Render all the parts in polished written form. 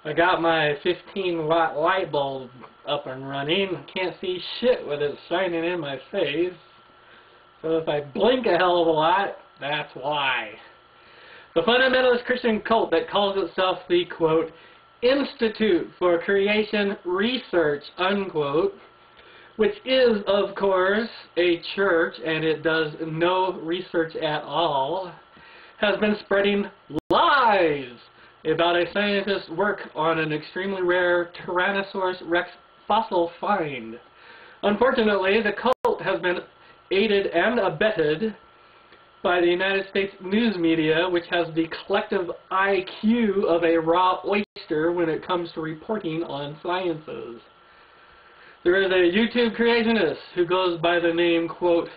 I got my 15-watt light bulb up and running. Can't see shit with it shining in my face. So if I blink a hell of a lot, that's why. The Fundamentalist Christian cult that calls itself the, quote, Institute for Creation Research, unquote, which is, of course, a church, and it does no research at all, has been spreading lies about a scientist's work on an extremely rare Tyrannosaurus Rex fossil find. Unfortunately, the cult has been aided and abetted by the United States news media, which has the collective IQ of a raw oyster when it comes to reporting on sciences. There is a YouTube Creationist who goes by the name, quote,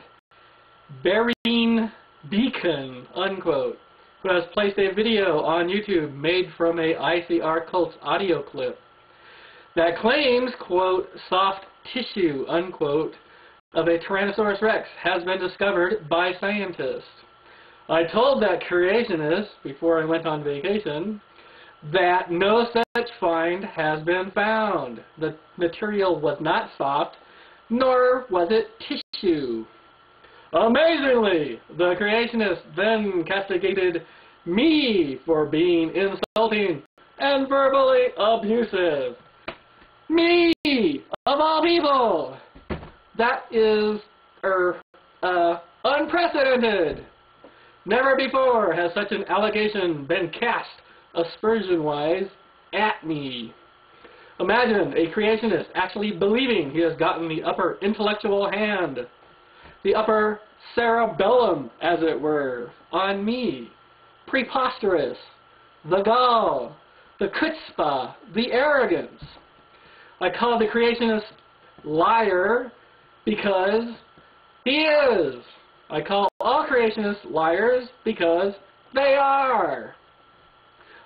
Berean Beacon, unquote, who has placed a video on YouTube made from a ICR cult's audio clip that claims, quote, soft tissue, unquote, of a Tyrannosaurus Rex has been discovered by scientists. I told that creationist, before I went on vacation, that no such find has been found. The material was not soft, nor was it tissue. Amazingly, the creationist then castigated me for being insulting and verbally abusive. Me, of all people! That is, unprecedented. Never before has such an allegation been cast aspersion-wise at me. Imagine a creationist actually believing he has gotten the upper intellectual hand, the upper cerebellum, as it were, on me. Preposterous. The gall, the chutzpah, the arrogance. I call the creationist liar because he is. I call all creationists liars because they are.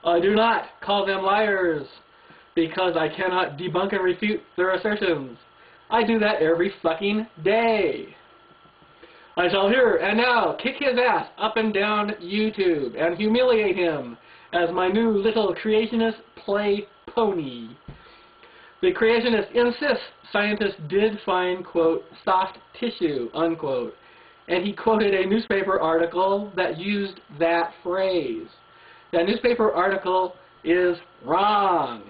I do not call them liars because I cannot debunk and refute their assertions. I do that every fucking day. I shall here and now kick his ass up and down YouTube and humiliate him as my new little creationist play pony. The creationist insists scientists did find, quote, soft tissue, unquote, and he quoted a newspaper article that used that phrase. That newspaper article is wrong.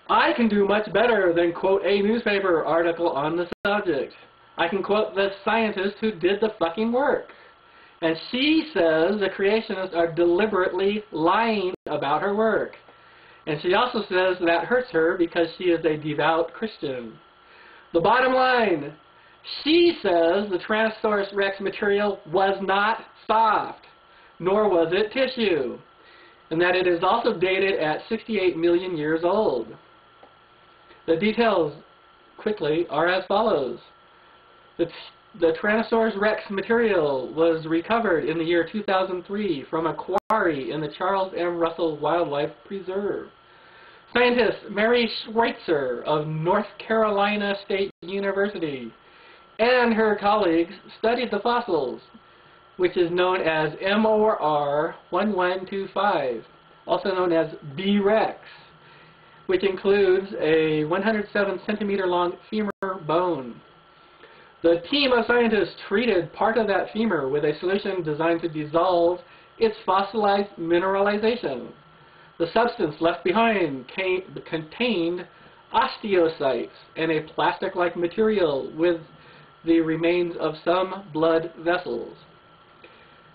I can do much better than quote a newspaper article on the subject. I can quote the scientist who did the fucking work. And she says the creationists are deliberately lying about her work. And she also says that hurts her because she is a devout Christian. The bottom line, she says the Tyrannosaurus Rex material was not soft, nor was it tissue, and that it is also dated at 68 million years old. The details, quickly, are as follows. The Tyrannosaurus Rex material was recovered in the year 2003 from a quarry in the Charles M. Russell Wildlife Preserve. Scientist Mary Schweitzer of North Carolina State University and her colleagues studied the fossils, which is known as MOR 1125, also known as B. Rex, which includes a 107 centimeter long femur bone. The team of scientists treated part of that femur with a solution designed to dissolve its fossilized mineralization. The substance left behind contained osteocytes and a plastic-like material with the remains of some blood vessels.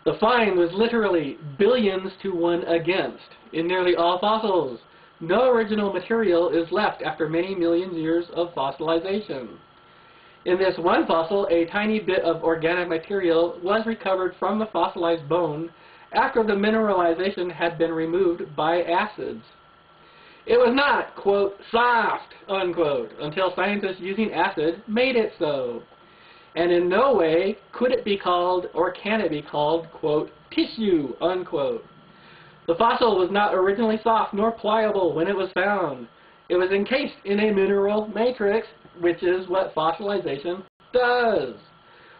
The find was literally billions to 1 against. In nearly all fossils, no original material is left after many million years of fossilization. In this one fossil, a tiny bit of organic material was recovered from the fossilized bone after the mineralization had been removed by acids. It was not, quote, soft, unquote, until scientists using acid made it so. And in no way could it be called, or can it be called, quote, tissue, unquote. The fossil was not originally soft nor pliable when it was found. It was encased in a mineral matrix, which is what fossilization does.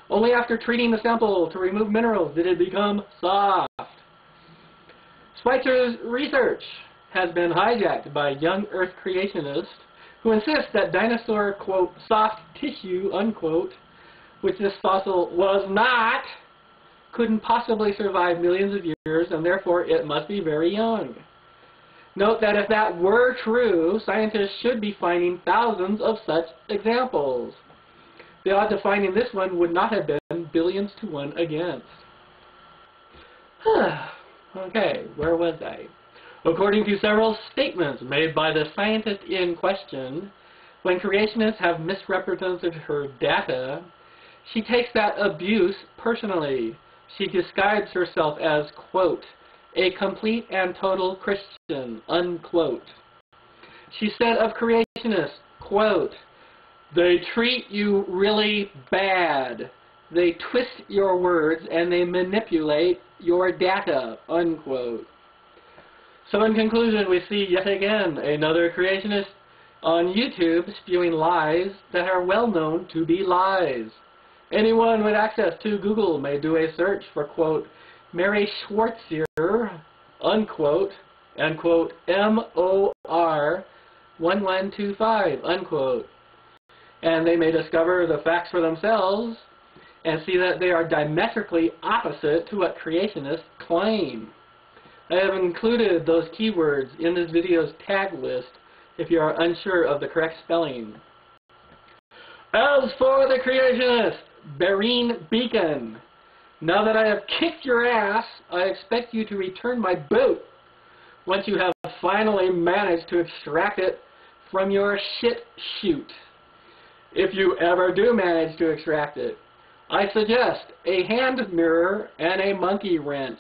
Only after treating the sample to remove minerals did it become soft. Schweitzer's research has been hijacked by young Earth creationists who insist that dinosaur, quote, soft tissue, unquote, which this fossil was not, couldn't possibly survive millions of years, and therefore it must be very young. Note that if that were true, scientists should be finding thousands of such examples. The odds of finding this one would not have been billions to 1 against. Okay, where was I? According to several statements made by the scientist in question, when creationists have misrepresented her data, she takes that abuse personally. She describes herself as, quote, a complete and total Christian, unquote. She said of creationists, quote, they treat you really bad. They twist your words and they manipulate your data, unquote. So in conclusion, we see yet again another creationist on YouTube spewing lies that are well known to be lies. Anyone with access to Google may do a search for, quote, Mary Schwartzier, unquote, and, quote, MOR 1125, unquote. And they may discover the facts for themselves and see that they are diametrically opposite to what creationists claim. I have included those keywords in this video's tag list if you are unsure of the correct spelling. As for the creationist, Berean Beacon, now that I have kicked your ass, I expect you to return my boot once you have finally managed to extract it from your shit chute. If you ever do manage to extract it, I suggest a hand mirror and a monkey wrench.